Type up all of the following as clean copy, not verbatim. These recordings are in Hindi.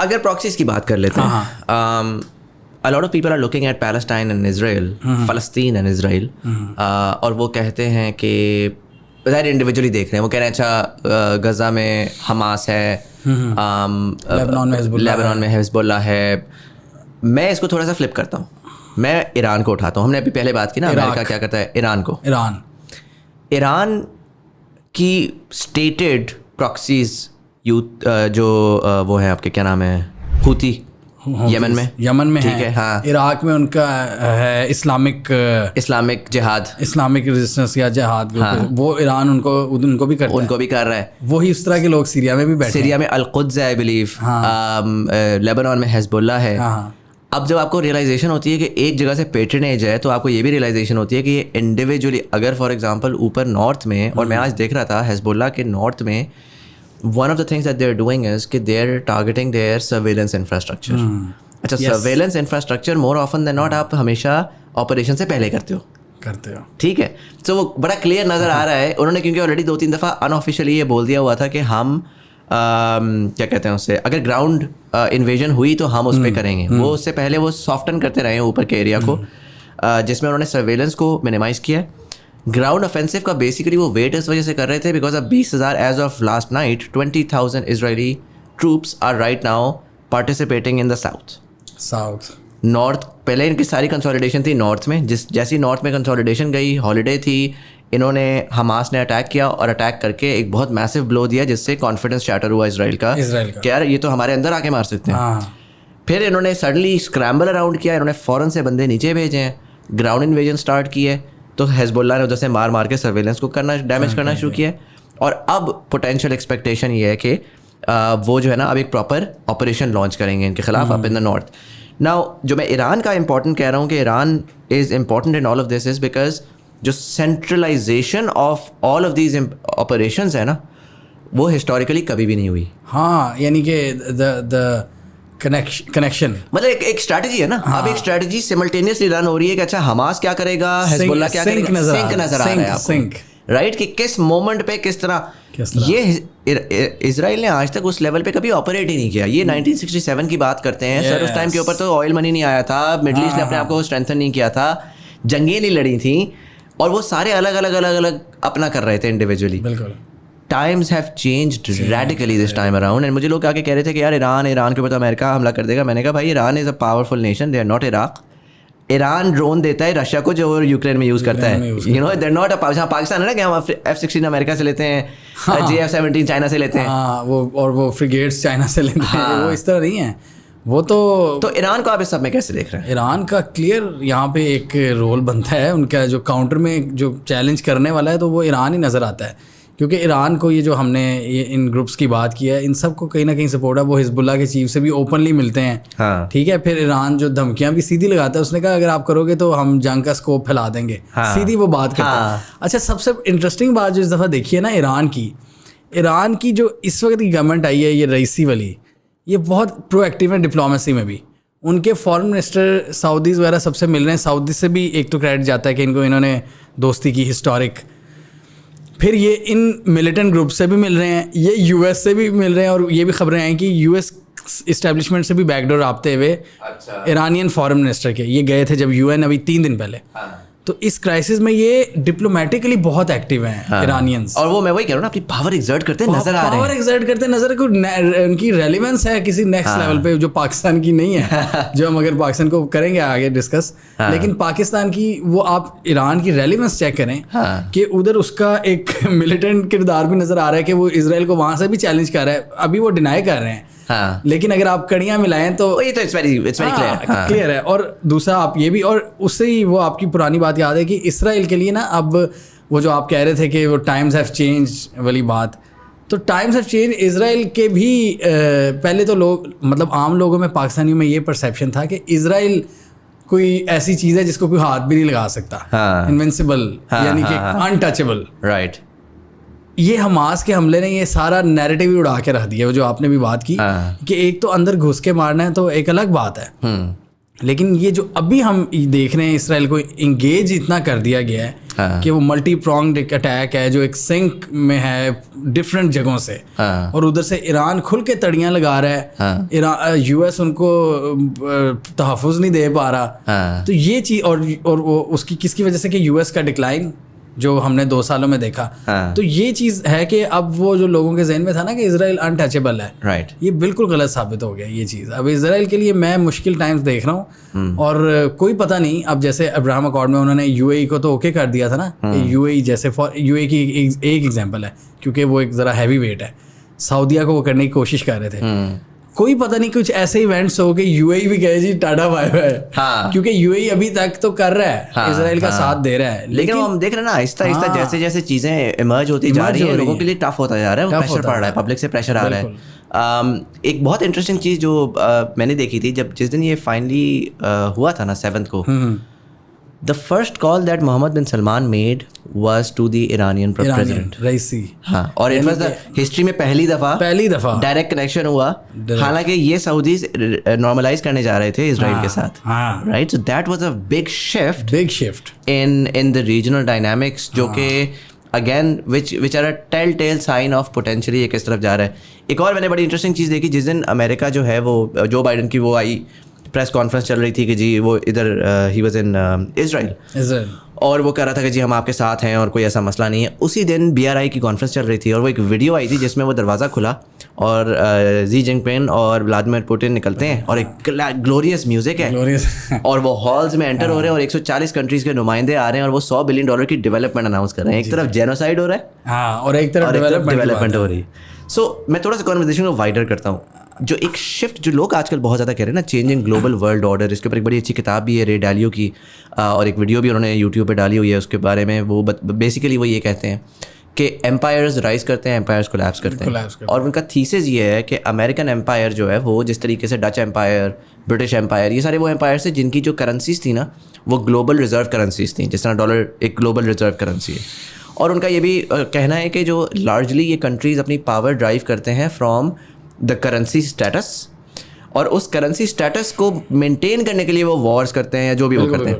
अगर प्रॉक्सीज की बात कर लेते हैं, a lot of people are looking at Palestine and Israel, Palestine and Israel, और वो कहते हैं कि ज़ाहिर इंडिविजुअली देख रहे हैं, वो कह रहे हैं अच्छा गज़ा में हमास है, लेबनान में हिज़्बुल्लाह है। मैं इसको थोड़ा सा फ्लिप करता हूँ, मैं ईरान को उठाता हूँ। हमने अभी पहले बात की ना, अमेरिका क्या करता है ईरान की स्टेटेड प्रॉक्सीज यूथ जो वो है आपके क्या नाम है, हूती, यमन में ठीक है, हाँ। इराक में उनका है इस्लामिक जिहाद, इस्लामिक रेजिस्टेंस या जिहाद, हाँ। वो ईरान उनको भी कर रहा है। वही इस तरह के लोग सीरिया में भी बैठे, सीरिया में अल-कुद्स है आई बिलीव, लेबनान में हिज़्बुल्लाह है। अब जब आपको रियलाइजेशन होती है कि एक जगह से पेट्रनेज है, तो आपको ये भी रियलाइजेशन होती है कि ये इंडिविजुअली, अगर फॉर एग्जांपल ऊपर नॉर्थ में, और मैं आज देख रहा था हिज़्बुल्लाह के नॉर्थ में, one of the things that they're doing is कि they're targeting their surveillance infrastructure. अच्छा, surveillance infrastructure more often than not आप हमेशा ऑपरेशन से पहले करते हो, ठीक है। तो वो बड़ा क्लियर नज़र आ रहा है। उन्होंने क्योंकि ऑलरेडी 2-3 दफ़ा अनऑफिशियली ये बोल दिया हुआ था कि हम क्या कहते हैं उससे, अगर ग्राउंड इन्वेजन हुई तो हम उस पर करेंगे। वो उससे पहले वो सॉफ्टन करते रहे हैं ऊपर के एरिया को, जिसमें उन्होंने सर्वेलेंस को मिनिमाइज़ किया। ग्राउंड ऑफेंसिव का बेसिकली वो वेट इस वजह से कर रहे थे बिकॉज अब 20,000 as of last night 20,000 Israeli troops are right now participating in the south. North पहले इनकी सारी कंसोलिडेशन थी नॉर्थ में, जैसी नॉर्थ में कंसोलिडेशन गई, हॉलीडे थी, इन्होंने हमास ने अटैक किया और अटैक करके एक बहुत मैसिव ब्लो दिया जिससे कॉन्फिडेंस शैटर हुआ इसराइल का कि यार ये तो हमारे अंदर आके मार सकते हैं। फिर इन्होंने सडनली स्क्रैम्बल अराउंड किया, इन्होंने फ़ौरन से बंदे नीचे भेजे हैं, ग्राउंड इन्वेजन स्टार्ट की है, तो हिज़्बुल्लाह ने उधर से मार के सर्वेलेंस को डैमेज करना शुरू किया। और अब पोटेंशियल एक्सपेक्टेशन ये है कि वो जो है ना अब एक प्रॉपर ऑपरेशन लॉन्च करेंगे इनके खिलाफ up in the north. Now जो मैं ईरान का इंपॉर्टेंट कह रहा हूँ कि Iran is important in all of this is because जो centralisation of all of these operations है ना, वो हिस्टोरिकली कभी भी नहीं हुई। हाँ, यानी कि द कनेक्शन मतलब एक स्ट्रैटेजी है ना। हाँ। अब एक स्ट्रैटेजी सिमल्टेनियसली रन हो रही है कि अच्छा हमास क्या करेगा, हिज़्बुल्लाह क्या करेगा, सिंक नजर आ रहा है आपको, राइट, कि किस मोमेंट पे किस तरह। ये इजराइल ने आज तक उस लेवल पे कभी ऑपरेट ही नहीं किया। ये 1967 की बात करते हैं सर, उस टाइम के ऊपर तो ऑयल मनी नहीं आया था, मिडल ईस्ट ने अपने आप को स्ट्रेंथन नहीं किया था, जंगें नहीं लड़ी थी, और वो सारे अलग अलग अपना कर रहे थे इंडिविजुअली। बिल्कुल। Times have changed radically this time around, and मुझे लोग आके कह रहे थे कि यार ईरान के ऊपर तो अमेरिका हमला कर देगा। मैंने कहा भाई Iran is a powerful nation, they are not Iraq. Iran drone देता है रशिया को जो यूक्रेन में यूज़ करता है, you know, they are not a Pakistan है ना कि हम F-16 अमेरिका से लेते हैं, JF-17 चाइना से लेते हैं, वो फ्रिगेट्स चाइना से लेते हैं, वो इस तरह नहीं है। वो तो ईरान को आप इस सब में कैसे देख रहे हैं? ईरान का क्लियर यहाँ पे एक रोल बनता है उनका, जो काउंटर में जो चैलेंज करने वाला है तो वो ईरान ही नज़र आता है। क्योंकि ईरान को ये जो हमने ये इन ग्रुप्स की बात की है, इन सब को कहीं ना कहीं सपोर्ट है। वो हिज़्बुल्लाह के चीफ से भी ओपनली मिलते हैं, हाँ। ठीक है। फिर ईरान जो धमकियां भी सीधी लगाता है, उसने कहा अगर आप करोगे तो हम जंग का स्कोप फैला देंगे, हाँ। सीधी वो बात करता है। अच्छा, सबसे इंटरेस्टिंग बात जो इस दफ़ा देखी है ना ईरान की जो इस वक्त की गवर्नमेंट आई है, ये रईसी वाली, ये बहुत प्रोएक्टिव है डिप्लोमेसी में भी। उनके फॉरेन मिनिस्टर सऊदीज़ वगैरह सबसे मिल रहे हैं। सऊदी से भी एक तो क्रेडिट जाता है कि इन्होंने दोस्ती की हिस्टोरिक। फिर ये इन मिलिटेंट ग्रुप से भी मिल रहे हैं, ये यूएस से भी मिल रहे हैं, और ये भी खबरें आई कि यूएस इस्टेब्लिशमेंट से भी बैकडोर आपते हुए ईरानियन फॉरेन मिनिस्टर के ये गए थे जब यूएन अभी 3 दिन पहले। हाँ। तो इस क्राइसिस में ये डिप्लोमेटिकली बहुत एक्टिव हैं, हाँ। ईरानियंस। और वो मैं वही कह रहा हूँ ना, अपनी पावर एग्जर्ट करते नजर आ रहे हैं, पावर एग्जर्ट करते नजर, उनकी रेलिवेंस है किसी नेक्स्ट लेवल पे जो पाकिस्तान की नहीं है जो हम अगर पाकिस्तान को करेंगे आगे डिस्कस, लेकिन पाकिस्तान की वो आप ईरान की रेलिवेंस चेक करें कि उधर उसका एक मिलिटेंट किरदार भी नजर आ रहा है कि वो इसराइल को वहां से भी चैलेंज कर रहा है। अभी वो डिनाई कर रहे हैं, हाँ। लेकिन अगर आप कड़ियाँ मिलाएं तो ये तो इट्स वेरी क्लियर है। और दूसरा आप ये भी, और उससे ही वो आपकी पुरानी बात याद है कि इसराइल के लिए ना, अब वो जो आप कह रहे थे कि वो टाइम्स हैव चेंज वाली बात, तो टाइम्स हैव चेंज इसराइल के भी। पहले तो लोग, मतलब आम लोगों में, पाकिस्तानियों में ये परसेप्शन था कि इसराइल कोई ऐसी चीज़ है जिसको कोई हाथ भी नहीं लगा सकता, इनविंसिबल, यानी कि अनटचेबल, राइट। ये हमास के हमले ने ये सारा नैरेटिव ही उड़ा के रख दिया, वो जो आपने भी बात की कि एक तो अंदर घुस के मारना है तो एक अलग बात है, लेकिन ये जो अभी हम देख रहे हैं इसराइल को इंगेज इतना कर दिया गया है, हाँ। कि वो मल्टी प्रोंग्ड एक अटैक है जो एक सिंक में है डिफरेंट जगहों से, हाँ। और उधर से ईरान खुल के तड़ियाँ लगा रहा है, हाँ। ईरान यूएस उनको तहफ़्फ़ुज़ नहीं दे पा रहा। हाँ। तो ये चीज़ और वो उसकी किसकी वजह से कि यूएस का डिक्लाइन जो हमने 2 सालों में देखा। हाँ। तो ये चीज़ है कि अब वो जो लोगों के जहन में था ना कि इजराइल अनटचेबल है, राइट, ये बिल्कुल गलत साबित हो गया ये चीज़। अब इजराइल के लिए मैं मुश्किल टाइम्स देख रहा हूँ, और कोई पता नहीं अब जैसे अब्राहम अकॉर्ड में उन्होंने यूएई को तो ओके कर दिया था ना, यूएई जैसे यूएई की एक एग्जांपल है क्योंकि वो एक ज़रा हैवी वेट है, सऊदीया को वो करने की कोशिश कर रहे थे। कोई पता नहीं कुछ ऐसे इवेंट्स हो कि यूएई भी कहे जी टाटा बाय बाय। हाँ। क्योंकि यूएई अभी तक तो कर रहा है, हाँ, इजराइल का साथ दे रहा है, लेकिन हम देख रहे हैं ना आहिस्ता आहिस्ता जैसे जैसे चीजें इमर्ज होती जा रही है, लोगों के लिए टफ होता जा रहा है, वो प्रेशर पड़ रहा है, पब्लिक से प्रेशर आ रहा है। एक बहुत इंटरेस्टिंग चीज जो मैंने देखी थी जब जिस दिन ये फाइनली हुआ था ना 7th को, the first call that Mohammed bin Salman made was to the Iranian president, रईसी। हाँ, और it was the history में पहली दफा डायरेक्ट कनेक्शन हुआ, हालांकि ये सऊदीज नॉर्मलाइज करने जा रहे थे इजराइल के साथ, right. So that was a big shift in the regional dynamics, जो कि again which are a tell tell sign of potentially ये किस तरफ जा रहा है। एक और मैंने बड़ी इंटरेस्टिंग चीज़ देखी, जिस दिन अमेरिका जो है वो जो बाइडन की वो आई प्रेस कॉन्फ्रेंस चल रही थी कि जी वो इधर ही वाज इन इजराइल, और वो कह रहा था कि जी हम आपके साथ हैं और कोई ऐसा मसला नहीं है। उसी दिन BRI की कॉन्फ्रेंस चल रही थी और वो एक वीडियो आई थी जिसमें वो दरवाज़ा खुला और जी जिनपिंग और व्लादिमीर पुतिन निकलते हैं और एक ग्लोरियस म्यूजिक है और वो हॉल्स में एंटर हो रहे हैं और 140 कंट्रीज के नुमाइंदे आ रहे हैं और वो $100 बिलियन की डेवलपमेंट अनाउंस कर रहे हैं। एक तरफ जेनोसाइड हो रहा है और एक तरफ डेवलपमेंट हो रही है। सो मैं थोड़ा सा कॉन्वर्सेशन को वाइडर करता हूँ। जो एक शिफ्ट जो लोग आजकल बहुत ज़्यादा कह रहे हैं ना, चेंजिंग ग्लोबल वर्ल्ड ऑर्डर, इसके ऊपर एक बड़ी अच्छी किताब भी है रे डालियो की, और एक वीडियो भी उन्होंने यूट्यूब पे डाली हुई है उसके बारे में। वो बेसिकली वो ये कहते हैं कि एम्पायर्स राइज करते हैं, एम्पायर्स कोलैप्स करते हैं, और उनका थीसिस ये है कि अमेरिकन एम्पायर जो है वो जिस तरीके से डच एम्पायर, ब्रिटिश एम्पायर, ये सारे वो एम्पायर्स थे जिनकी जो करेंसीज थी ना वो ग्लोबल रिजर्व करेंसीज थी, जिस तरह डॉलर एक ग्लोबल रिजर्व करेंसी है। और उनका ये भी कहना है कि जो लार्जली ये कंट्रीज़ अपनी पावर ड्राइव करते हैं फ्रॉम द करेंसी स्टेटस, और उस करेंसी स्टेटस को मेंटेन करने के लिए वो वॉर्स करते हैं या जो भी वो करते हैं।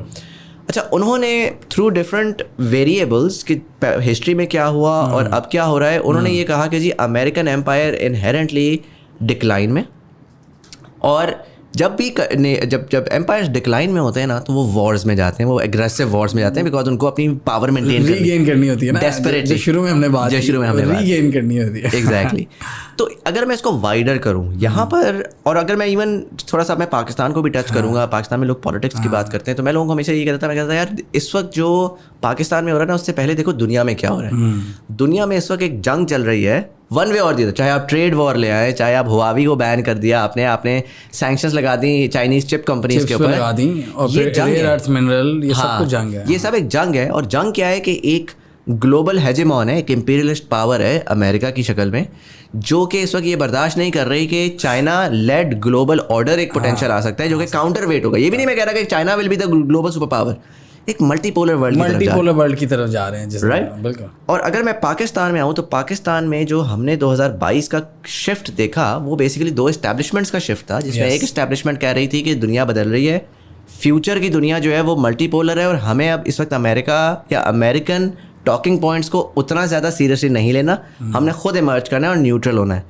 अच्छा, उन्होंने थ्रू डिफरेंट वेरिएबल्स कि हिस्ट्री में क्या हुआ और अब क्या हो रहा है, उन्होंने ये कहा कि जी अमेरिकन एम्पायर इनहेरेंटली डिक्लाइन में, और जब एम्पायर्स डिक्लाइन में होते हैं ना तो वो वॉर्स में जाते हैं, वो एग्रेसिव वॉर्स में जाते हैं, बिकॉज उनको अपनी पावर मेंटेन करनी होती है ना, डेस्परेटली। शुरू में हमने बात रीगेन करनी होती है। एग्जैक्टली। तो अगर मैं इसको वाइडर करूं यहाँ पर, और अगर मैं इवन थोड़ा सा मैं पाकिस्तान को भी टच करूंगा, पाकिस्तान में लोग पॉलिटिक्स की बात करते हैं, तो मैं लोगों को हमेशा ये कहता था यार इस वक्त जो पाकिस्तान में हो रहा है ना उससे पहले देखो दुनिया में क्या हो रहा है। दुनिया में इस वक्त एक जंग चल रही है वन वे और दी, चाहे आप ट्रेड वॉर ले आए, चाहे आप हुआवी को बैन कर दिया आपने सैंक्शंस लगा दी चाइनीज चिप कंपनीज के ऊपर, लगा दी, और ये रेयर अर्थ मिनरल, ये सब कुछ जंग है। ये सब एक जंग है, और जंग क्या है कि एक ग्लोबल हेजेमॉन है, एक इंपीरियलिस्ट पावर है अमेरिका की शक्ल में, जो कि इस वक्त ये बर्दाश्त नहीं कर रही कि चाइना लेड ग्लोबल ऑर्डर एक पोटेंशियल आ सकता है जो कि काउंटर वेट होगा। ये भी नहीं मैं कह रहा कि China will be the global super power, एक मल्टीपोलर वर्ल्ड की तरफ जा रहे हैं, राइट। बिल्कुल। और अगर मैं पाकिस्तान में आऊँ तो पाकिस्तान में जो हमने 2022 का शिफ्ट देखा वो बेसिकली 2 एस्टैब्लिशमेंट्स का शिफ्ट था, जिसमें एक एस्टैब्लिशमेंट कह रही थी कि दुनिया बदल रही है, फ्यूचर की दुनिया जो है वो मल्टीपोलर है, और हमें अब इस वक्त अमेरिका या अमेरिकन टॉकिंग पॉइंट्स को उतना ज़्यादा सीरियसली नहीं लेना, हमने खुद इमर्ज करना है और न्यूट्रल होना है।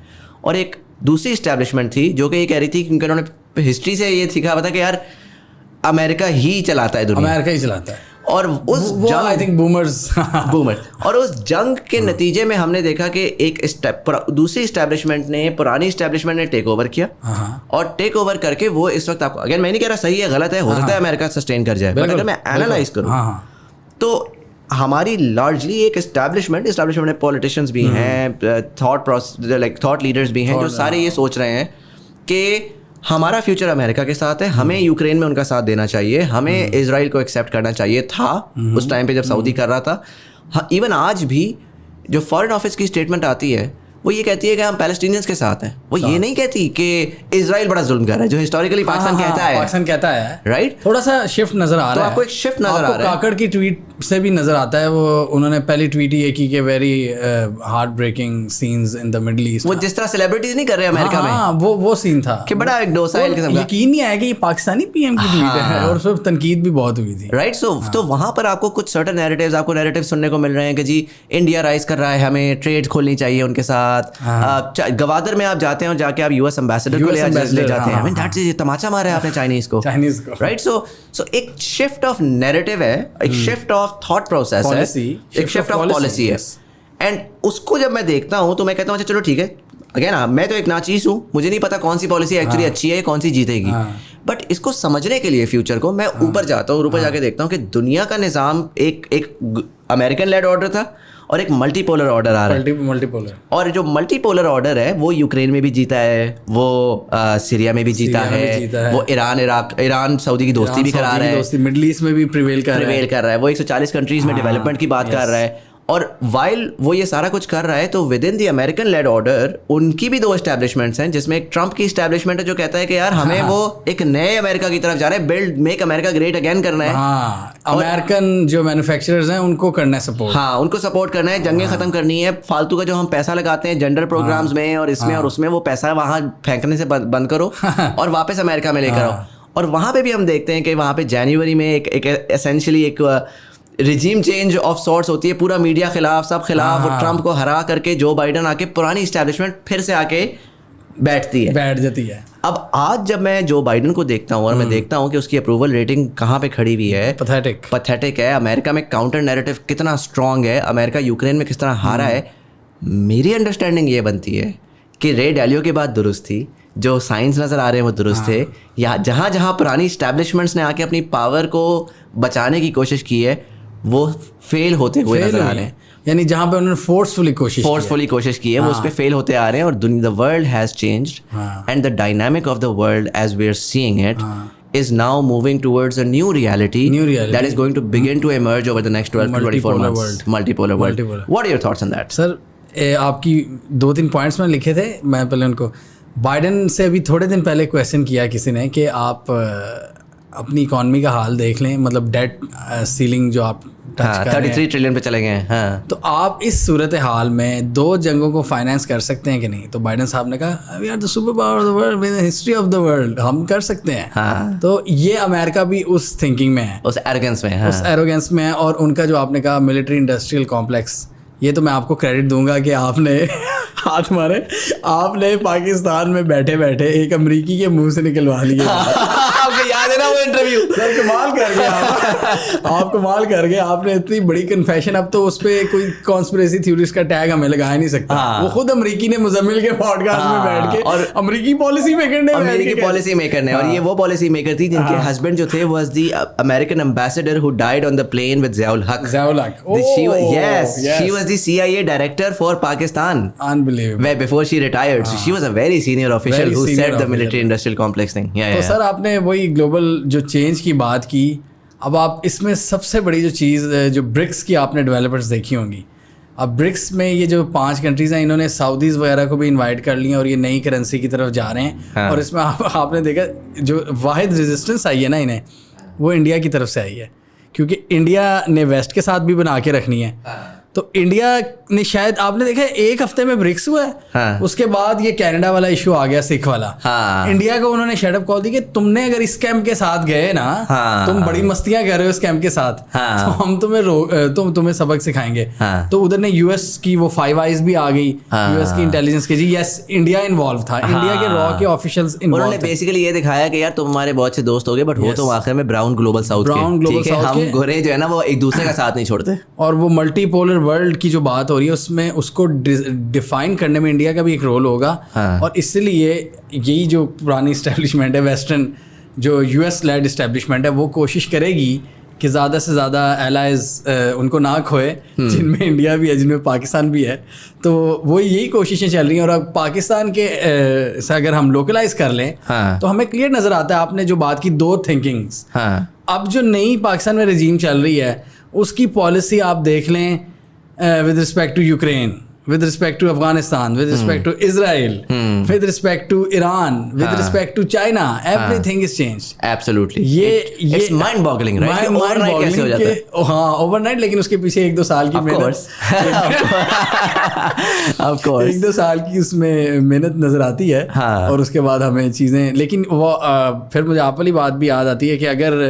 और एक दूसरी एस्टैब्लिशमेंट थी जो कि ये कह रही थी, क्योंकि उन्होंने हिस्ट्री से ये सीखा हुआ था कि यार अमेरिका ही चलाता है दुनिया, अमेरिका ही चलाता है, और उस जंग आई थिंक बूमर्स और उस जंग के नतीजे में हमने देखा कि एक दूसरी एस्टैब्लिशमेंट ने, पुरानी एस्टैब्लिशमेंट ने टेक ओवर किया, और टेक ओवर करके वो इस वक्त आपको, अगर मैं नहीं कह रहा सही है गलत है, हो सकता है अमेरिका सस्टेन कर जाए, बट अगर मैं एनालाइज करूँ तो हमारी लार्जली एक एस्टैब्लिशमेंट में पॉलिटिशियंस भी हैं, थॉट लीडर्स भी हैं, जो सारे ये सोच रहे हैं कि हमारा फ्यूचर अमेरिका के साथ है, हमें यूक्रेन में उनका साथ देना चाहिए, हमें इजराइल को एक्सेप्ट करना चाहिए था उस टाइम पे जब सऊदी कर रहा था। इवन आज भी जो फॉरेन ऑफिस की स्टेटमेंट आती है वो ये कहती है कि हम पैलेस्टीनियंस के साथ हैं, वो ये नहीं कहती कि इजराइल बड़ा जुल्म कर रहा है, जो हिस्टोरिकली पाकिस्तान कहता है, राइट। राइट। थोड़ा सा शिफ्ट नजर आ रहा है, तो आपको एक शिफ्ट नजर आ रहा है। काकड़ की ट्वीट से भी नज़र आता है। वो उन्होंने पहली ट्वीट ये की कि very heart breaking scenes in the middle east. वो जिस तरह सेलिब्रिटीज नहीं कर रहे अमेरिका में, हाँ, वो सीन था कि बड़ा एक डोसाइल किस्म का, यकीन नहीं आया कि ये पाकिस्तानी पीएम की ट्वीट है, और उसमें तनकीद भी बहुत हुई थी। राइट। सो तो वहाँ पर आपको कुछ सर्टेन नैरेटिव्स, आपको नैरेटिव सुनने को मिल रहे हैं कि जी इंडिया राइज कर रहा है, हमें ट्रेड खोलनी चाहिए उनके साथ। गवादर में आप जाते हैं और जाके आप यूएस एम्बेसडर को ले जाते हैं, दैट इज तमाचा मारा है आपने चाइनीज को। राइट। सो एक शिफ्ट ऑफ नैरेटिव है, एक शिफ्ट ऑफ थॉट प्रोसेस है, एक शिफ्ट ऑफ पॉलिसी है। एंड उसको जब मैं देखता हूँ तो मैं कहता हूँ अच्छा चलो ठीक है, अगेन मैं तो एक नाचीज हूँ, मुझे नहीं पता कौन सी पॉलिसी एक्चुअली अच्छी है, कौन सी जीतेगी, बट इसको समझने के लिए फ्यूचर को मैं ऊपर जाता हूँ, ऊपर जाके देखता हूँ कि दुनिया का निज़ाम एक अमेरिकन लेड ऑर्डर था और एक मल्टीपोलर ऑर्डर आ रहा है। मल्टीपोलर, और जो मल्टीपोलर ऑर्डर है वो यूक्रेन में भी जीता है, वो सीरिया में भी जीता है, वो ईरान सऊदी की दोस्ती भी करा रहा है, मिडिल ईस्ट में भी प्रिवेल कर रहा है, वो 140 कंट्रीज में डेवलपमेंट की बात कर रहा है। और वाइल वो ये सारा कुछ कर रहा है तो within the American led order उनकी भी दो एस्टैब्लिशमेंट्स हैं, जिसमें एक ट्रंप की एस्टैब्लिशमेंट है जो कहता है कि यार हमें वो एक नए अमेरिका की तरफ जा रहे हैं, build make America great again करना है। अमेरिकन जो मैन्युफैक्चरर्स हैं उनको करना है सपोर्ट, हाँ उनको सपोर्ट करना है, जंगें खत्म करनी है, फालतू का जो हम पैसा लगाते हैं जेंडर प्रोग्राम्स में और इसमें और उसमें, वो पैसा वहाँ फेंकने से बंद करो और वापस अमेरिका में लेकर आओ। और वहाँ पे भी हम देखते हैं कि वहाँ पे जनवरी में एक एसेंशियली एक रिजीम चेंज ऑफ सॉर्ट्स होती है, पूरा मीडिया खिलाफ, सब खिलाफ, और ट्रंप को हरा करके जो बाइडन आके पुरानी इस्टेब्लिशमेंट फिर से आके बैठ जाती है। अब आज जब मैं जो बाइडन को देखता हूँ और मैं देखता हूँ कि उसकी अप्रूवल रेटिंग कहाँ पे खड़ी हुई है, पैथेटिक है। अमेरिका में काउंटर नैरेटिव कितना स्ट्रांग है, अमेरिका यूक्रेन में किस तरह हारा है। मेरी अंडरस्टैंडिंग ये बनती है कि रे डालियो के बाद दुरुस्त थी, जो साइंस नज़र आ रहे हैं वो दुरुस्त थे, या जहाँ जहाँ पुरानी इस्टेब्लिशमेंट्स ने आके अपनी पावर को बचाने की कोशिश की है वो फेल होते हुए नजर आ रहे हैं। यानी जहाँ पे उन्होंने फोर्सफुली कोशिश की है वो उस पे फेल होते आ रहे हैं। और the world has changed and the dynamic of the world as we are seeing it is now moving towards a new reality that is going to begin to emerge over the next 12 to 24 months. Multipolar world. What are your thoughts on that? Sir, आपकी 2-3 पॉइंट्स मैंने लिखे थे, मैं पहले उनको बाइडन से अभी थोड़े दिन पहले क्वेश्चन किया किसी ने कि आप अपनी इकॉनमी का हाल देख लें, मतलब डेट सीलिंग जो आप 33 ट्रिलियन पे चले गए हैं, तो आप इस सूरत हाल में 2 जंगों को फाइनेंस कर सकते हैं कि नहीं? तो बाइडन साहब ने कहा we are the super power of the world with the history of the world, हम कर सकते हैं। तो ये अमेरिका भी उस थिंकिंग में है, उस एरोगेंस में है। और उनका जो आपने कहा मिलिट्री इंडस्ट्रियल कॉम्प्लेक्स, ये तो मैं आपको क्रेडिट दूंगा कि आपने हाथ मारे, आपने पाकिस्तान में बैठे बैठे एक अमरीकी के मुंह से निकलवा लिया। आपको याद है ना वो इंटरव्यू? सर कमाल कर गए आप कमाल कर गए, आपने इतनी बड़ी कन्फेशन। अब तो उस पर कोई कॉन्स्पिरेसी थ्योरीज का टैग हमें लगा नहीं सकता। वो खुद अमेरिकी ने मुजम्मिल के पॉडकास्ट में बैठ के और अमेरिकी पॉलिसी मेकर ने, और ये वो पॉलिसी मेकर थी जिनके हस्बैंड जो थे was the American ambassador who died on the plane with Ziaul Haq. She was the CIA director for Pakistan. Unbelievable. Where before she retired, so she was a very senior official who set the military industrial complex thing. तो सर आपने वही ग्लोबल जो चेंज की बात की, अब आप इसमें सबसे बड़ी जो चीज़ जो ब्रिक्स की आपने डेवलपर्स देखी होंगी, अब ब्रिक्स में ये जो 5 कंट्रीज़ हैं, इन्होंने सऊदीज़ वगैरह को भी इनवाइट कर लिया और ये नई करेंसी की तरफ जा रहे हैं। और इसमें आपने देखा जो वाहिद रेजिस्टेंस आई है ना इन्हें, वो इंडिया की तरफ से आई है, क्योंकि इंडिया ने वेस्ट के साथ भी बना के रखनी है। तो इंडिया ने शायद आपने देखा 1 हफ्ते में ब्रिक्स हुआ है, उसके बाद ये कनाडा वाला इशू आ गया, सिख वाला। इंडिया को उन्होंने शट अप कॉल दी कि तुमने अगर इस कैंप के साथ गए ना, तुम बड़ी मस्तियां कर रहे हो इस कैंप के साथ, तो हम तुम्हें सबक सिखाएंगे। तो उधर ने यूएस की वो 5 आइज भी आ गई, यूएस की इंटेलिजेंस की, जी यस इंडिया इन्वॉल्व था, इंडिया के रॉ के ऑफिशियल्स इन्वॉल्व थे। बेसिकली ये दिखाया कि यार तुम हमारे बहुत से दोस्त हो गए, बट वो तो आखिर में ब्राउन ग्लोबल साउथ के, हम गोरे जो है ना वो एक दूसरे का साथ नहीं छोड़ते। और वो मल्टीपोलर वर्ल्ड की जो बात हो रही है उसमें उसको डिफाइन करने में इंडिया का भी एक रोल होगा। और इसलिए यही जो पुरानी इस्टेब्लिशमेंट है, वेस्टर्न जो यूएस लेड इस्टेब्लिशमेंट है, वो कोशिश करेगी कि ज़्यादा से ज़्यादा एलाइज उनको ना खोए, जिनमें इंडिया भी है, जिनमें पाकिस्तान भी है। तो वो यही कोशिशें चल रही हैं। और अब पाकिस्तान के से अगर हम लोकलाइज कर लें तो हमें क्लियर नज़र आता है, आपने जो बात की 2 थिंकिंग्स, अब जो नई पाकिस्तान में रजीम चल रही है उसकी पॉलिसी आप देख लें with respect to Ukraine, with respect to Afghanistan, with respect to Israel, with respect to Iran, with respect to China, everything is changed. Absolutely. ये It's mind boggling, right? कि overnight कैसे हो जाता है? हाँ, ओवरनाइट, लेकिन उसके पीछे 1-2 साल की मेहनत, of course 1-2 साल की उसमें मेहनत नजर आती है। हाँ। और उसके बाद हमें चीज़ें, लेकिन वो फिर मुझे आप वाली बात भी याद आती है कि अगर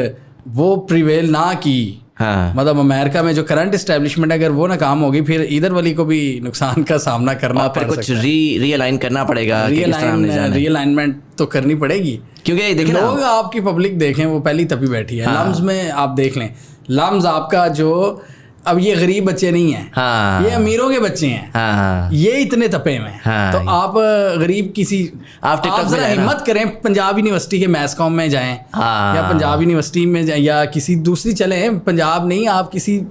वो प्रिवेल ना की, हाँ मतलब अमेरिका में जो करंट इस्टेब्लिशमेंट है, अगर वो नाकाम होगी, फिर इधर वाली को भी नुकसान का सामना करना और फिर पड़ कुछ सकता है। रीअलाइन करना पड़ेगा कि किस तरह हमने जाना है। रीअलाइनमेंट तो करनी पड़ेगी, क्योंकि देखिए ना, लोग आपकी पब्लिक देखें, वो पहली तपी बैठी है। लम्स में आप देख लें, लम्स आपका जो, अब ये गरीब बच्चे नहीं हैं, हाँ ये अमीरों के बच्चे हैं, हाँ ये इतने तपे हुए हैं। हाँ, तो आप गरीब किसी, आप टिकटॉक से जरा जाए ना। हिम्मत करें, पंजाब यूनिवर्सिटी के मैथ्स कॉम में जाएं, हाँ। या पंजाब यूनिवर्सिटी में जाएं, या किसी दूसरी चले, पंजाब नहीं, आप किसी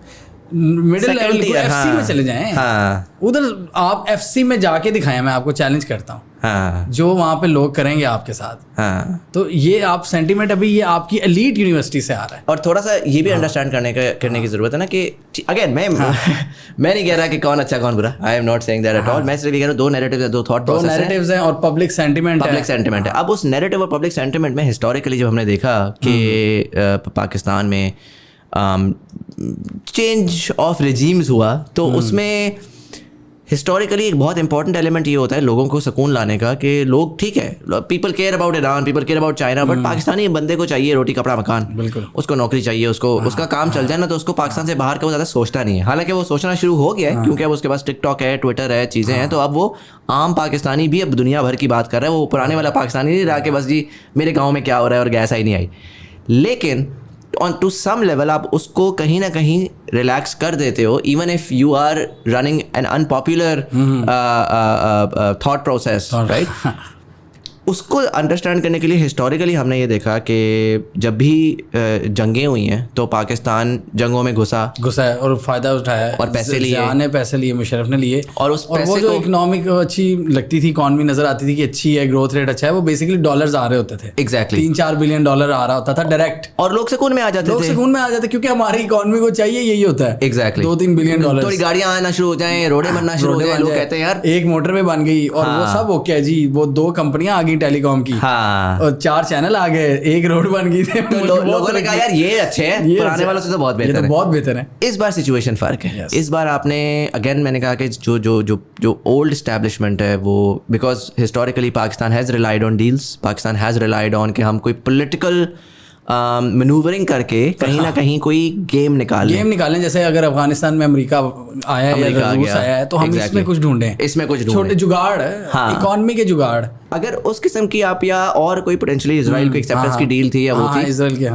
middle Second level tier, FC में चले जाएं, हाँ उधर आप एफसी में जाके दिखाएं, मैं आपको चैलेंज करता हूँ, हाँ जो वहाँ पे लोग करेंगे आपके साथ। हाँ। तो ये आप सेंटीमेंट अभी ये आपकी एलीट यूनिवर्सिटी से आ रहा है। और थोड़ा सा ये भी अंडरस्टैंड करने की जरूरत है ना कि अगेन मैं नहीं कह रहा कि कौन अच्छा कौन बुरा, I am not saying that at all. मैं सिर्फ ये कह रहा हूँ, दो नैरेटिव्स है, दो थॉट दो प्रोसेस है, नैरेटिव्स हैं और पब्लिक सेंटिमेंट है। अब उस नैरेटिव और पब्लिक सेंटिमेंट में हिस्टोरिकली जब हमने देखा कि पाकिस्तान में चेंज ऑफ रिजीम्स हुआ, तो उसमें हिस्टोरिकली एक बहुत इंपॉर्टेंट एलिमेंट ये होता है लोगों को सुकून लाने का, कि लोग ठीक है, people care about Iran, people care about China, but Pakistani बंदे को चाहिए रोटी कपड़ा मकान, बिल्कुल, उसको नौकरी चाहिए, उसको उसका काम चल जाए ना, तो उसको पाकिस्तान से बाहर का वो ज़्यादा सोचता नहीं है। हालांकि वो सोचना शुरू हो गया है, क्योंकि अब उसके पास टिकटॉक है, ट्विटर है, चीज़ें हैं, तो अब वो आम पाकिस्तानी भी अब दुनिया भर की बात कर रहा है। वो पुराने वाला पाकिस्तानी नहीं रहा कि बस जी मेरे गाँव में क्या हो रहा है और गैस आई नहीं आई। लेकिन ऑन टू सम लेवल आप उसको कहीं ना कहीं रिलैक्स कर देते हो, even if you are running an unpopular thought process, right. उसको अंडरस्टैंड करने के लिए हिस्टोरिकली हमने ये देखा कि जब भी जंगें हुई हैं तो पाकिस्तान जंगों में घुसा है और फ़ायदा उठाया, और पैसे लिए, पैसे लिए, मुशर्रफ ने लिए, और उस पैसे वो जो को इकोनॉमिक अच्छी लगती थी, इकॉनमी नज़र आती थी कि अच्छी है, ग्रोथ रेट अच्छा है, वो बेसिकली डॉलर्स आ रहे होते थे। एग्जैक्टली 3-4 बिलियन डॉलर आ रहा होता था डायरेक्ट, और लोग सुकून में आ जाते लोग थे, सुकून में आ जाते, क्योंकि हमारी इकोनॉमी को चाहिए यही होता है। एग्जैक्टली 2-3 बिलियन डॉलर, थोड़ी गाड़ियाँ आना शुरू हो जाएं, रोडें बनना शुरू हो जाएं, लोग कहते हैं यार एक मोटरवे बन गई, और वो सब ओके है जी, वो 2 कंपनियां आ गई टेलीकॉम की, और 4 चैनल आ गए, एक रोड बन गई थी, तो लोगों ने कहा यार ये अच्छे हैं, पुराने वालों से तो बहुत बेहतर है, बहुत बेहतर है। इस बार सिचुएशन फर्क है। इस बार आपने अगेन मैंने कहा कि जो जो जो जो ओल्ड एस्टैब्लिशमेंट है वो, because historically Pakistan has relied on deals, Pakistan has relied on कि हम कोई पॉलिटिकल मैनूवरिंग करके कहीं ना कहीं कोई गेम निकालें। जैसे अगर अफगानिस्तान में अमेरिका आया है या रूस आया है, तो हम इसमें कुछ ढूंढें, छोटे जुगाड़, इकोनॉमी के जुगाड़। अगर उस किस्म की आप, या और कोई पोटेंशियली इजराइल को एक्सेप्टेंस की डील थी या वो थी इजराइल के,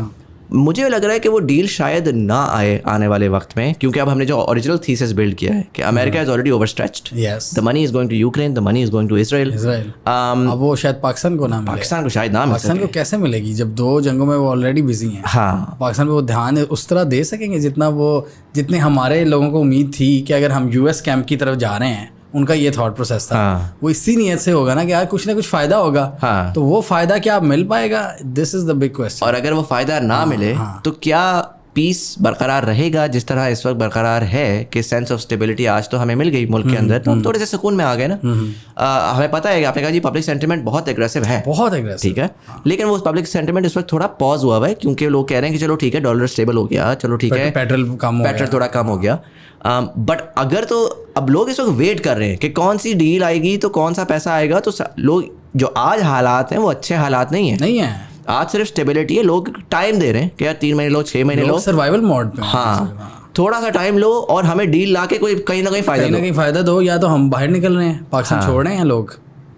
मुझे लग रहा है कि वो डील शायद ना आए आने वाले वक्त में, क्योंकि अब हमने जो ओरिजिनल थीसिस बिल्ड किया है कि America is already overstretched, the money is going to Ukraine, the money is going to Israel. अब वो शायद पाकिस्तान को ना मिले, पाकिस्तान को शायद ना मिले। पाकिस्तान को कैसे मिलेगी जब 2 जंगों में वो ऑलरेडी बिजी हैं। हाँ, पाकिस्तान पे वो ध्यान उस तरह दे सकेंगे जितने हमारे लोगों को उम्मीद थी कि अगर हम यूएस कैंप की तरफ जा रहे हैं, उनका ये थॉट प्रोसेस था। वो इसी नियत से होगा ना कि यार कुछ ना कुछ फ़ायदा होगा। तो वो फ़ायदा क्या मिल पाएगा, this is the big question. और अगर वो फ़ायदा ना मिले तो क्या पीस बरकरार रहेगा जिस तरह इस वक्त बरकरार है कि सेंस ऑफ स्टेबिलिटी आज तो हमें मिल गई मुल्क के अंदर, तो हम थोड़े से सुकून में आ गए ना। हमें पता है कि आपने कहा जी पब्लिक सेंटिमेंट बहुत एग्रेसिव है, बहुत एग्रेसिव, ठीक है, लेकिन वो पब्लिक सेंटिमेंट इस वक्त थोड़ा पॉज हुआ है, क्योंकि लोग कह रहे हैं कि चलो ठीक है डॉलर स्टेबल हो गया, चलो ठीक है पेट्रोल थोड़ा कम हो गया। बट अगर तो अब लोग इस वक्त वेट कर रहे हैं कि कौन सी डील आएगी तो कौन सा पैसा आएगा, तो लोग जो आज हालात हैं वो अच्छे हालात नहीं है। आज सिर्फ स्टेबिलिटी है, लोग टाइम दे रहे हैं कि यार 3 महीने लो, 6 महीने लो, सर्वाइवल मोड पे। हाँ, थोड़ा सा टाइम लो और हमें डील ला के कोई कहीं ना कहीं फ़ायदा दो, या तो हम बाहर निकल रहे हैं, पाकिस्तान छोड़ रहे हैं लोग।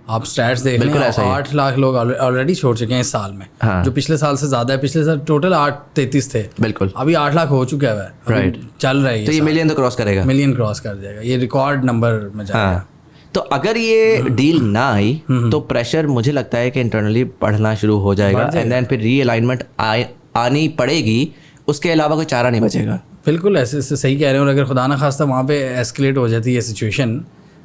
आप स्टैट्स देख लें, 8 लाख लोग ऑलरेडी छोड़ चुके हैं इस साल में, जो पिछले साल से ज़्यादा है। पिछले साल टोटल 833 थे, बिल्कुल, अभी 8 लाख हो चुका है, राइट, चल रहा है। तो ये मिलियन तो क्रॉस करेगा, मिलियन क्रॉस कर जाएगा, ये रिकॉर्ड नंबर में जाएगा। तो अगर ये डील ना आई तो प्रेशर मुझे लगता है कि इंटरनली बढ़ना शुरू हो जाएगा, एंड देन फिर रीअलाइनमेंट आनी पड़ेगी, उसके अलावा कोई चारा नहीं बचेगा। बिल्कुल ऐसे सही कह रहे हो। और अगर खुदा ना खास्ता वहाँ पे एस्केलेट हो जाती है सिचुएशन,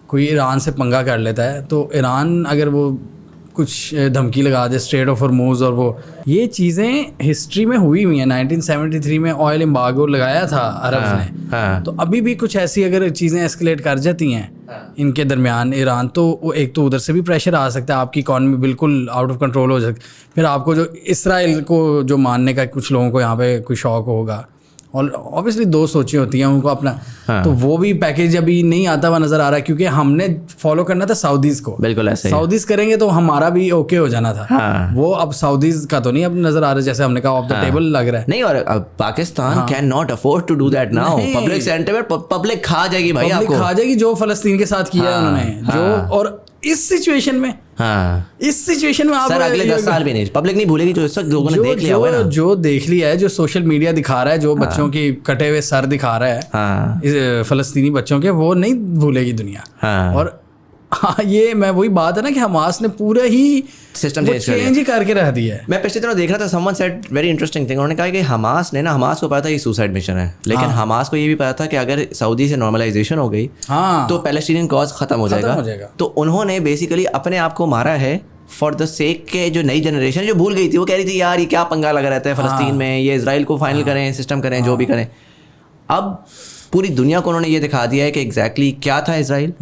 कोई ईरान से पंगा कर लेता है, तो ईरान अगर वो कुछ धमकी लगा दे, स्ट्रेट ऑफ हॉर्मुज़, और वो ये चीज़ें हिस्ट्री में हुई हुई हैं। 1973 में ऑयल एम्बार्गो लगाया था अरब ने, तो अभी भी कुछ ऐसी अगर चीज़ें एस्केलेट कर जाती हैं इनके दरमियान ईरान, तो एक तो उधर से भी प्रेशर आ सकता है, आपकी इकॉनमी बिल्कुल आउट ऑफ कंट्रोल हो सकती, फिर आपको जो इसराइल को जो मानने का कुछ लोगों को यहाँ पे कोई शौक होगा, और ऑब्वियसली दो सोचें होती हैं उनको अपना, तो वो भी पैकेज अभी नहीं आता हुआ नज़र आ रहा है, क्योंकि हमने फॉलो करना था सऊदीज़ को, बिल्कुल ऐसे सऊदीज़ करेंगे तो हमारा भी ओके हो जाना था। वो अब सऊदीज़ का तो नहीं अब नज़र आ रहा है, जैसे हमने कहा ऑफ द टेबल लग रहा है। नहीं, और Pakistan can not afford to do that now. Public center में पब्लिक खा जाएगी भाई, आपको खा जाएगी जो फ़लस्तीन के साथ किया है उन्होंने, जो, और इस सिचुएशन में इस सिचुएशन में आप सर अगले 10 साल भी नहीं पब्लिक नहीं भूलेगी, जो इस वक्त लोगों ने देख लिया हुआ है ना, जो देख लिया है, जो सोशल मीडिया दिखा रहा है, जो बच्चों की कटे हुए सर दिखा रहा है इस फ़लस्तीनी बच्चों के, वो नहीं भूलेगी दुनिया। और ये मैं वही बात है ना कि हमास ने पूरा ही सिस्टम चेंज ही करके रख दिया है। मैं पिछले दिनों देख रहा था, someone said very interesting thing, उन्होंने कहा कि हमास को पता था ये सुसाइड मिशन है, लेकिन हमास को ये भी पता था कि अगर सऊदी से नॉर्मलाइजेशन हो गई तो पैलेस्टीनियन कॉज खत्म हो जाएगा। तो उन्होंने बेसिकली अपने आप को मारा है फॉर द सेक के जो नई जनरेशन जो भूल गई थी, वो कह रही थी यार ये क्या पंगा लगा रहता है फ़लस्तीन में, ये इजराइल को फाइनल करें, सिस्टम करें, जो भी करें। अब पूरी दुनिया को उन्होंने ये दिखा दिया है कि एग्जैक्टली क्या था इजराइल।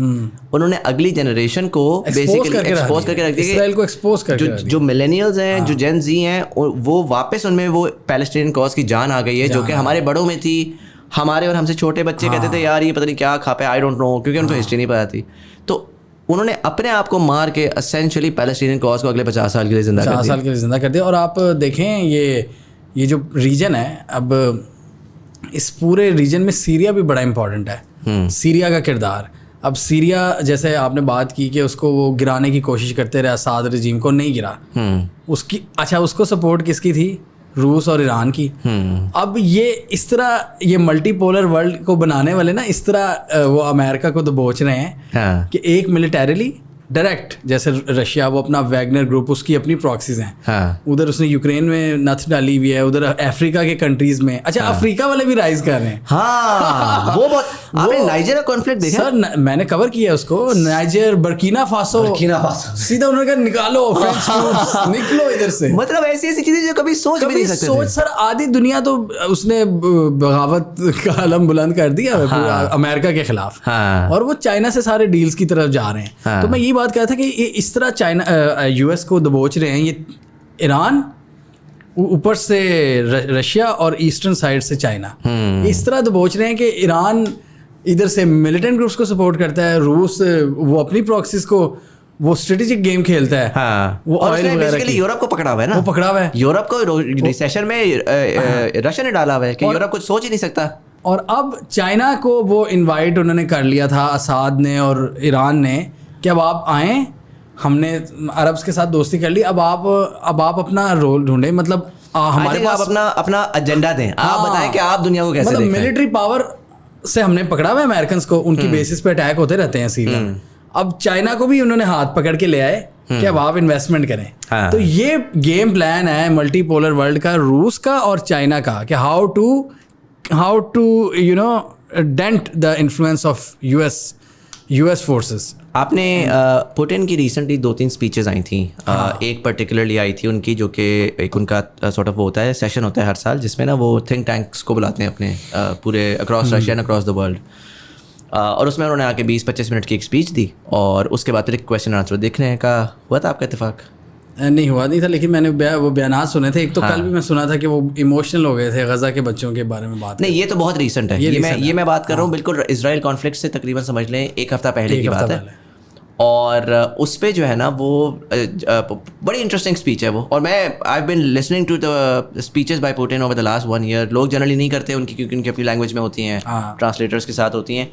उन्होंने अगली जनरेशन को बेसिकली एक्सपोज करके रख दिया, इजराइल को एक्सपोज करके जो मिलेनियल्स हैं, जो जेन जी हैं, वो वापस उनमें वो पैलेस्टीनियन कॉज की जान आ गई है, जो कि हमारे बड़ों में थी। हमारे और हमसे छोटे बच्चे कहते थे यार ये पता नहीं क्या खा पे, आई डोंट नो, क्योंकि उनको हिस्ट्री नहीं पता थी। तो उन्होंने अपने आप को मार के एसेंशियली पैलेस्टीनियन कॉज को अगले 50 साल के लिए जिंदा कर दिया। और आप देखें ये जो रीजन है, अब इस पूरे रीजन में सीरिया भी बड़ा इंपॉर्टेंट है। सीरिया का किरदार, अब सीरिया जैसे आपने बात की कि उसको वो गिराने की कोशिश करते रहे, असाद रजीम को नहीं गिरा, उसकी उसको सपोर्ट किसकी थी? रूस और ईरान की। अब ये इस तरह ये मल्टीपोलर वर्ल्ड को बनाने वाले ना इस तरह वो अमेरिका को दबोच रहे हैं कि एक मिलिटरीली डायरेक्ट, जैसे रशिया वो अपना वैगनर ग्रुप, उसकी अपनी प्रॉक्सीज हैं, उधर उसने यूक्रेन में नथ डाली हुई है, उधर अफ्रीका के कंट्रीज में, अफ्रीका वाले भी राइज कर रहे हैं। वो बहुत आपने नाइजर का कॉन्फ्लिक्ट देखा? सर मैंने कवर किया उसको, नाइजर, बर्किना फासो सीधा उन्होंने कहा निकालो फ्रेंच ट्रूप्स, निकलो इधर से। मतलब ऐसी चीजें जो कभी सोच भी नहीं सकते थे। सर आधी दुनिया तो उसने बगावत का अलम बुलंद कर दिया अमेरिका के खिलाफ, और वो चाइना से सारे डील्स की तरफ जा रहे हैं। तो मैं ये बात कह रहा था कि ये इस तरह चाइना यूएस को दबोच रहे हैं, ये ईरान ऊपर से रशिया और ईस्टर्न साइड से चाइना, इस तरह दबोच रहे हैं कि ईरान इधर से मिलिटेंट ग्रुप्स को सपोर्ट करता है, रूस वो अपनी प्रॉक्सीज को वो स्ट्रेटेजिक गेम खेलता है। वो ऑयल वगैरह की यूरोप को पकड़ा हुआ है ना, वो पकड़ा हुआ है यूरोप को रिसेशन में रशिया ने डाला हुआ है कि यूरोप कुछ सोच ही नहीं सकता। और अब चाइना को वो इनवाइट उन्होंने कर लिया था असाद ने और ईरान ने कि अब आप आएँ, हमने अरब्स के साथ दोस्ती कर ली, अब आप अपना रोल ढूंढें, मतलब हमारे पास अपना एजेंडा दें, आप बताएं कि आप दुनिया को कैसे देखते हैं। मिलिट्री पावर से हमने पकड़ा हुआ है अमेरिकन को, उनकी बेसिस पे अटैक होते रहते हैं सीरिया। अब चाइना को भी उन्होंने हाथ पकड़ के ले आए कि अब आप इन्वेस्टमेंट करें। तो ये गेम प्लान है मल्टीपोलर वर्ल्ड का, रूस का और चाइना का, कि how to dent the influence of US forces. आपने पुतिन की रिसेंटली 2-3 स्पीचेस आई थी, एक पर्टिकुलरली आई थी उनकी, जो कि एक उनका सॉर्ट ऑफ वो होता है, सेशन होता है हर साल, जिसमें ना वो थिंक टैंक्स को बुलाते हैं अपने पूरे across Russia and across the world, और उसमें उन्होंने आके 20-25 मिनट की एक स्पीच दी, और उसके बाद फिर एक क्वेश्चन आंसर देखने का हुआ था। आपका इत्तेफाक नहीं हुआ नहीं था, लेकिन मैंने वो बयानात सुने थे। एक तो कल भी मैं सुना था कि वो इमोशनल हो गए थे गजा के बच्चों के बारे में बात। नहीं, ये तो बहुत रीसेंट है, ये मैं बात कर रहा हूँ बिल्कुल इजराइल कॉन्फ्लिक्ट से तकरीबन समझ लें 1 हफ्ता पहले की बात है। और उस पे जो है ना वो बड़ी इंटरेस्टिंग स्पीच है वो, और मैं I have been listening to the speeches by Putin over the last 1 year. लोग जनरली नहीं करते उनकी, क्योंकि उनकी अपनी लैंग्वेज में होती हैं, ट्रांसलेटर्स के साथ होती हैं।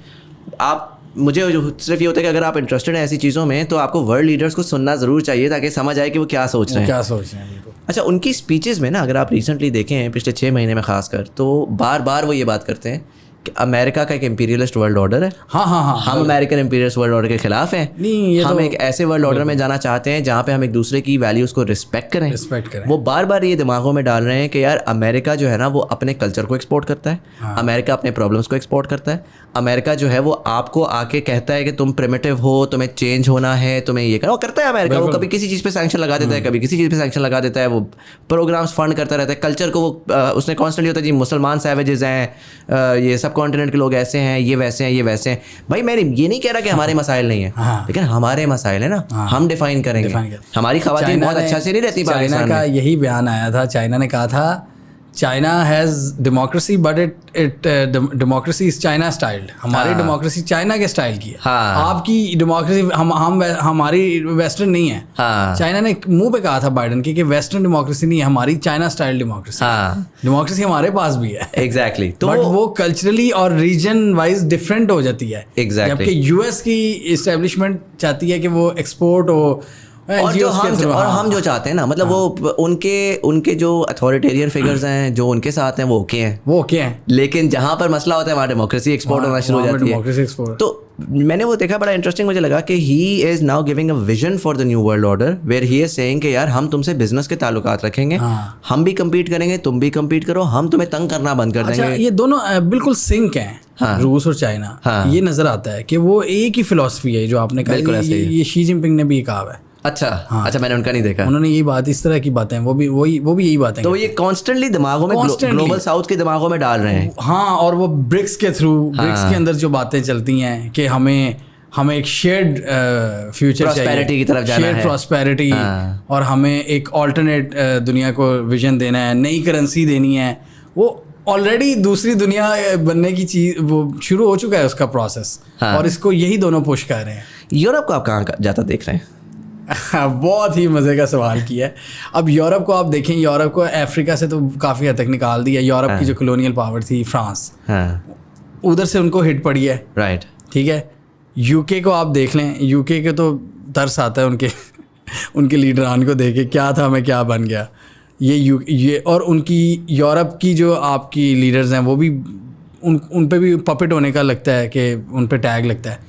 मुझे सिर्फ ये होता है कि अगर आप इंटरेस्टेड हैं ऐसी चीज़ों में, तो आपको वर्ल्ड लीडर्स को सुनना ज़रूर चाहिए, ताकि समझ आए कि वो क्या सोच रहे हैं। अच्छा, उनकी स्पीचेस में ना अगर आप रिसेंटली देखें पिछले 6 महीने में ख़ासकर, तो बार बार वो ये बात करते हैं कि अमेरिका का एक इंपीरियलिस्ट वर्ल्ड ऑर्डर है। हाँ हम अमेरिकन इंपीरियलिस्ट वर्ल्ड ऑर्डर के खिलाफ हैं। नहीं, ये हम तो एक ऐसे वर्ल्ड ऑर्डर में जाना चाहते हैं जहाँ पे हम एक दूसरे की वैल्यूज़ को रिस्पेक्ट करें। वो बार बार ये दिमागों में डाल रहे हैं कि यार अमेरिका जो है ना वो अपने कल्चर को एक्सपोर्ट करता है, अमेरिका अपने प्रॉब्लम्स को एक्सपोर्ट करता है, अमेरिका जो है वो आपको आके कहता है कि तुम प्रिमिटिव हो, तुम्हें चेंज होना है, तुम्हें ये करना करता है अमेरिका। वो कभी किसी चीज़ पे सैंक्शन लगा देता है, कभी किसी चीज़ पे सैंक्शन लगा देता है, वो प्रोग्राम्स फंड करता रहता है, कल्चर को वो उसने कॉन्स्टेंटली होता है जी मुसलमान सैवेजेस हैं, ये सब कॉन्टिनेंट के लोग ऐसे हैं, ये वैसे हैं, ये वैसे हैं। भाई मैं ये नहीं कह रहा कि हमारे मसाइल नहीं है, लेकिन हमारे मसाइल है ना, हम डिफाइन करेंगे। हमारी खवातीन बहुत अच्छा से नहीं रहती चाइना का यही बयान आया था, चाइना ने कहा था China has democracy but it democracy is China styled. हमारी डेमोक्रेसी चाइना के स्टाइल की है, आपकी डेमोक्रेसी हमारी वेस्टर्न नहीं है। चाइना ने मुंह पे कहा था बाइडन के कि वेस्टर्न डेमोक्रेसी नहीं है, हमारी चाइना स्टाइल डेमोक्रेसी। डेमोक्रेसी हमारे पास भी है एग्जैक्टली, तो बट वो कल्चरली और रीजन वाइज डिफरेंट हो जाती है। जबकि यूएस की इस्टेब्लिशमेंट चाहती है कि वो एक्सपोर्ट हो, और हम जो चाहते हैं ना, मतलब वो उनके जो अथॉरिटेरियन फिगर्स हैं जो उनके साथ हैं वो ओके हैं, लेकिन जहाँ पर मसला होता है वहाँ डेमोक्रेसी एक्सपोर्ट होना शुरू हो जाती है। तो मैंने वो देखा, बड़ा इंटरेस्टिंग मुझे लगा कि he is now giving a vision for the new world order where he is saying कि यार हम तुमसे बिजनेस के ताल्लुकात रखेंगे, हम भी कम्पीट करेंगे, तुम भी कम्पीट करो, हम तुम्हें तंग करना बंद कर देंगे। ये दोनों बिल्कुल सिंक हैं, रूस और चाइना। ये नजर आता है कि वो एक ही फिलॉसफी है जो आपने कहा, ये शी जिनपिंग ने भी कहा है। अच्छा, मैंने उनका नहीं देखा। उन्होंने ये बात, इस तरह की बातें वो भी यही बातें, तो ये कॉन्स्टेंटली दिमागों में ग्लोबल साउथ के दिमागों में डाल रहे हैं। हाँ, और वो ब्रिक्स के थ्रू, ब्रिक्स के अंदर जो बातें चलती हैं कि हमें एक शेयर्ड फ्यूचर प्रॉस्पेरिटी की तरफ जाना है, शेयर्ड प्रॉस्पेरिटी, और हमें एक ऑल्टरनेट दुनिया को विजन देना है, नई करेंसी देनी है। वो ऑलरेडी दूसरी दुनिया बनने की चीज वो शुरू हो चुका है उसका प्रोसेस, और इसको यही दोनों पुश कर रहे हैं। यूरोप को आप कहाँ जाता देख रहे हैं? बहुत ही मज़े का सवाल किया है। अब यूरोप को आप देखें, यूरोप को अफ्रीका से तो काफ़ी हद तक निकाल दिया। यूरोप की जो कॉलोनियल पावर थी फ्रांस, उधर से उनको हिट पड़ी है, राइट, ठीक है। यूके को आप देख लें, यूके के तो तरस आता है उनके लीडरान को देख के, क्या था मैं क्या बन गया ये। और उनकी यूरोप की जो आपकी लीडर्स हैं वो भी उन पे भी पपेट होने का लगता है कि उन पे टैग लगता है।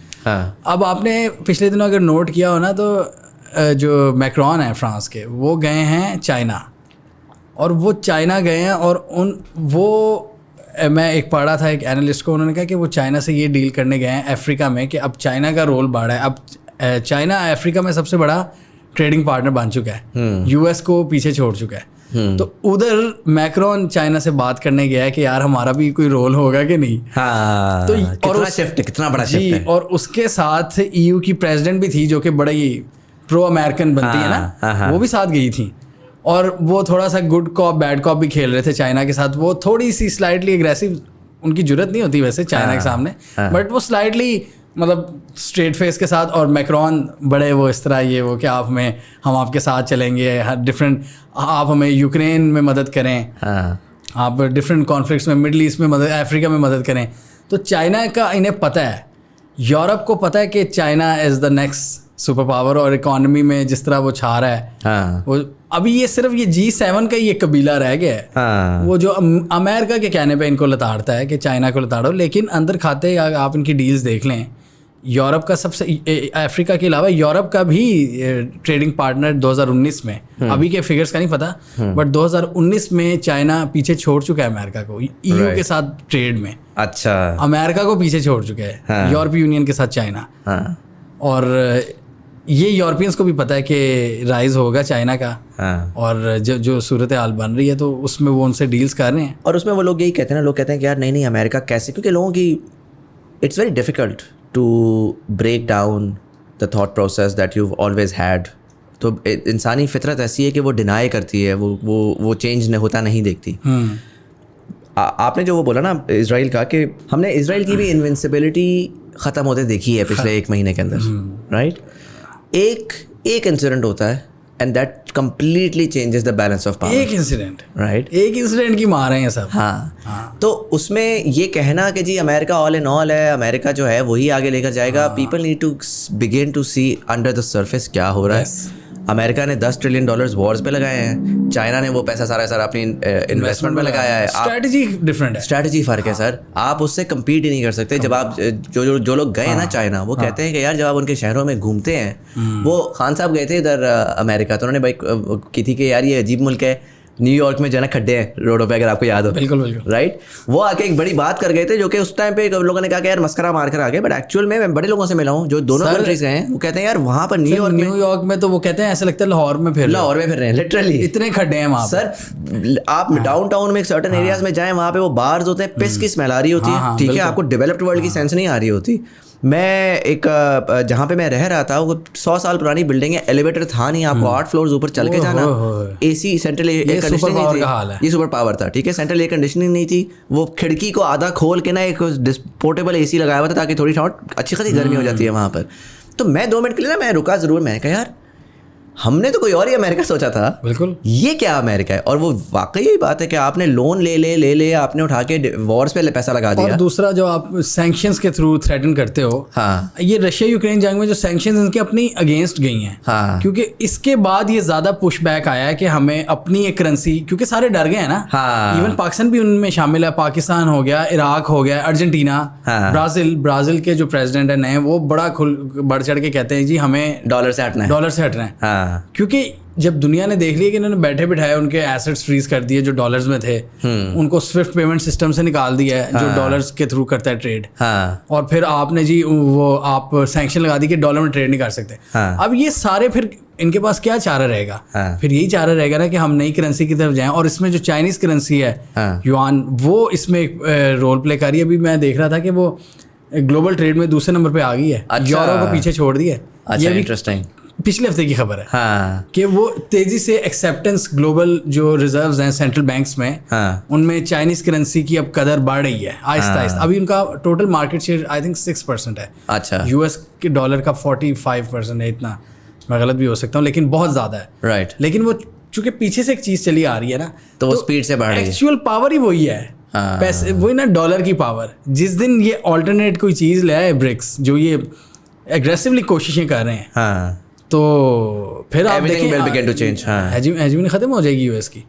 अब आपने पिछले दिनों अगर नोट किया हो ना, तो जो मैक्रॉन है फ्रांस के, वो गए हैं चाइना, और वो चाइना गए हैं, और मैं एक पढ़ा था एक एनालिस्ट को, उन्होंने कहा कि वो चाइना से ये डील करने गए हैं अफ्रीका में कि अब चाइना का रोल बढ़ा है। अब चाइना अफ्रीका में सबसे बड़ा ट्रेडिंग पार्टनर बन चुका है, यूएस को पीछे छोड़ चुका है। तो उधर मैक्रॉन चाइना से बात करने गया है कि यार हमारा भी कोई रोल होगा कि नहीं। तो कितना बड़ा शिफ्ट है। और उसके साथ ईयू की प्रेसिडेंट भी थी जो कि बड़ा ही प्रो अमेरिकन बनती है ना, वो भी साथ गई थी, और वो थोड़ा सा गुड कॉप बैड कॉप भी खेल रहे थे चाइना के साथ। वो थोड़ी सी स्लाइटली एग्रेसिव, उनकी जरूरत नहीं होती वैसे चाइना के सामने, बट वो स्लाइटली मतलब स्ट्रेट फेस के साथ। और मैक्रॉन बड़े वो इस तरह ये वो कि हम आपके साथ चलेंगे, डिफरेंट, आप हमें यूक्रेन में मदद करें, आप डिफरेंट कॉन्फ्लिक्ट्स में, मिडल ईस्ट में मदद, अफ्रीका में मदद करें। तो चाइना का इन्हें पता है, यूरोप को पता है कि China is the next super power, और इकोनॉमी में जिस तरह वो छा रहा है, वो अभी ये सिर्फ ये G7 का ये कबीला रह गया है। वो जो अमेरिका के कहने पे इनको लताड़ता है कि चाइना को लताड़ो, लेकिन अंदर खाते आप इनकी डील्स देख लें, यूरोप का सबसे, अफ्रीका के अलावा यूरोप का भी ट्रेडिंग पार्टनर 2019 में, अभी के फिगर्स का नहीं पता, बट 2019 में चाइना पीछे छोड़ चुका है अमेरिका को ईयू के साथ ट्रेड में। अच्छा, अमेरिका को पीछे छोड़ चुका है यूरोपीय यूनियन के साथ चाइना। और ये यूरोपियंस को भी पता है कि राइज होगा चाइना का, और जो सूरत हाल बन रही है, तो उसमें वो उनसे डील्स कर रहे हैं। और उसमें वो लोग यही कहते हैं ना, लोग कहते हैं कि यार नहीं अमेरिका कैसे, क्योंकि लोगों की it's very difficult to break down the thought process that you always had. तो इंसानी फितरत ऐसी है कि वो डिनाई करती है, वो चेंज होता नहीं देखती। आपने जो वो बोला ना इजराइल का, कि हमने इजराइल की भी इनविंसिबिलिटी ख़त्म होते देखी है पिछले 1 महीने के अंदर, राइट। एक इंसिडेंट होता है and that completely changes the balance of power. एक इंसिडेंट, राइट, एक इंसिडेंट की मार हैं सब। हाँ, तो उसमें ये कहना कि जी अमेरिका ऑल इन ऑल है, अमेरिका जो है वही आगे लेकर जाएगा, people need to begin to see under the surface क्या हो रहा है। अमेरिका ने $10 ट्रिलियन वॉर्स पे लगाए हैं, चाइना ने वो पैसा सारा अपनी इन्वेस्टमेंट में लगाया है। स्ट्रैटेजी डिफरेंट है, स्ट्रैटेजी फ़र्क है सर, आप उससे कम्पीट ही नहीं कर सकते। जब आप जो लोग गए ना चाइना, वो कहते हैं कि यार जब आप उनके शहरों में घूमते हैं, वो खान साहब गए थे इधर अमेरिका, तो उन्होंने भाई की थी कि यार ये अजीब मुल्क है, न्यूयॉर्क में जो है ना खड्डे हैं रोडों पे, अगर आपको याद हो। बिल्कुल बिल्कुल राइट, वो आके एक बड़ी बात कर गए थे, जो कि उस टाइम पे लोगों ने कहा कि यार मस्करा मार कर आ गए, बट एक्चुअल में मैं बड़े लोगों से मिला हूँ जो दोनों कंट्रीज गए हैं, वो कहते हैं यार वहाँ पर न्यूयॉर्क में तो वो कहते हैं ऐसा लगता है लाहौर में फिर रहे हैं लिटरली, इतने खड्डे हैं वहाँ सर। आप डाउनटाउन में एक सर्टेन एरियाज में जाएं, वहाँ पे वो बार्स होते हैं, पिस की स्मेल आ रही होती है, ठीक है, आपको डेवलप्ड वर्ल्ड की सेंस नहीं आ रही होती। मैं एक जहाँ पे मैं रह रहा था, वो 100 साल पुरानी बिल्डिंग है, एलिवेटर था नहीं, आपको 8 फ्लोर्स ऊपर चल के जाना, एसी सेंट्रल एयर कंडीशनिंग नहीं थी, ये सुपर पावर था, ठीक है, सेंट्रल एयर कंडीशनिंग नहीं थी, वो खिड़की को आधा खोल के ना एक पोर्टेबल एसी लगाया हुआ था ताकि थोड़ी अच्छी खासी गर्मी हो जाती है वहाँ पर। तो मैं 2 मिनट के लिए ना मैं रुका ज़रूर, मैं कहा यार हमने तो कोई और ही अमेरिका सोचा था, बिल्कुल ये क्या अमेरिका है। और वो वाकई यही बात है कि आपने लोन ले आपने उठा के वॉर्स पे पैसा लगा दिया। और दूसरा जो आप सैंक्शंस के थ्रू थ्रेटन करते हो, हाँ, ये रशिया यूक्रेन जंग में जो सैंक्शंस इनके अपनी अगेंस्ट गई हैं, हाँ, क्योंकि इसके बाद ये ज्यादा पुश बैक आया है कि हमें अपनी एक करेंसी, क्योंकि सारे डर गए हैं ना, हाँ, इवन पाकिस्तान भी उनमें शामिल है, पाकिस्तान हो गया, इराक हो गया, अर्जेंटीना, हाँ, ब्राजील के जो प्रेसिडेंट है नए, वो बढ़ चढ़ के कहते हैं जी हमें डॉलर से हटना है, हाँ, क्योंकि जब दुनिया ने देख लिया कि इन्होंने बैठे बिठाए उनके एसेट्स फ्रीज कर दिए जो डॉलर्स में थे, उनको स्विफ्ट पेमेंट सिस्टम से निकाल दिया है, जो डॉलर्स के थ्रू करता है ट्रेड, हाँ, और फिर आपने जी वो आप सैंक्शन लगा दी कि डॉलर में ट्रेड नहीं कर सकते, हाँ, अब ये सारे फिर इनके पास क्या चारा रहेगा, हाँ, फिर यही चारा रहेगा ना कि हम नई करेंसी की तरफ जाएं, और इसमें जो चाइनीज करेंसी है, हाँ, युआन, वो इसमें एक रोल प्ले कर रही है। अभी मैं देख रहा था कि वो ग्लोबल ट्रेड में दूसरे नंबर पे आ गई है, यूरो को पीछे छोड़ दिया है। ये भी इंटरेस्टिंग पिछले हफ्ते की खबर है, हाँ, कि वो तेजी से एक्सेप्टेंस ग्लोबल जो रिजर्व्स हैं सेंट्रल बैंक्स में, हाँ, उनमें चाइनीज करेंसी की अब कदर बढ़ रही है आहिस्ता आहिस्ता। अभी उनका total market share I think 6% है। अच्छा, यूएस के डॉलर का 45% है, इतना मैं गलत भी हो सकता हूँ लेकिन बहुत ज्यादा है, राइट। लेकिन वो चूंकि पीछे से एक चीज चली आ रही है ना, तो वो स्पीड से बढ़ रही है, एक्चुअल पावर ही वही है, हाँ, पैसे वही ना, डॉलर की पावर। जिस दिन ये ऑल्टरनेट कोई चीज ले आए ब्रिक्स, जो ये एग्रेसिवली कोशिशें कर रहे हैं, हाँ, तो फिर आप देखें will begin to change, हाँ, हेजिमनी खत्म हो जाएगी यूएस की।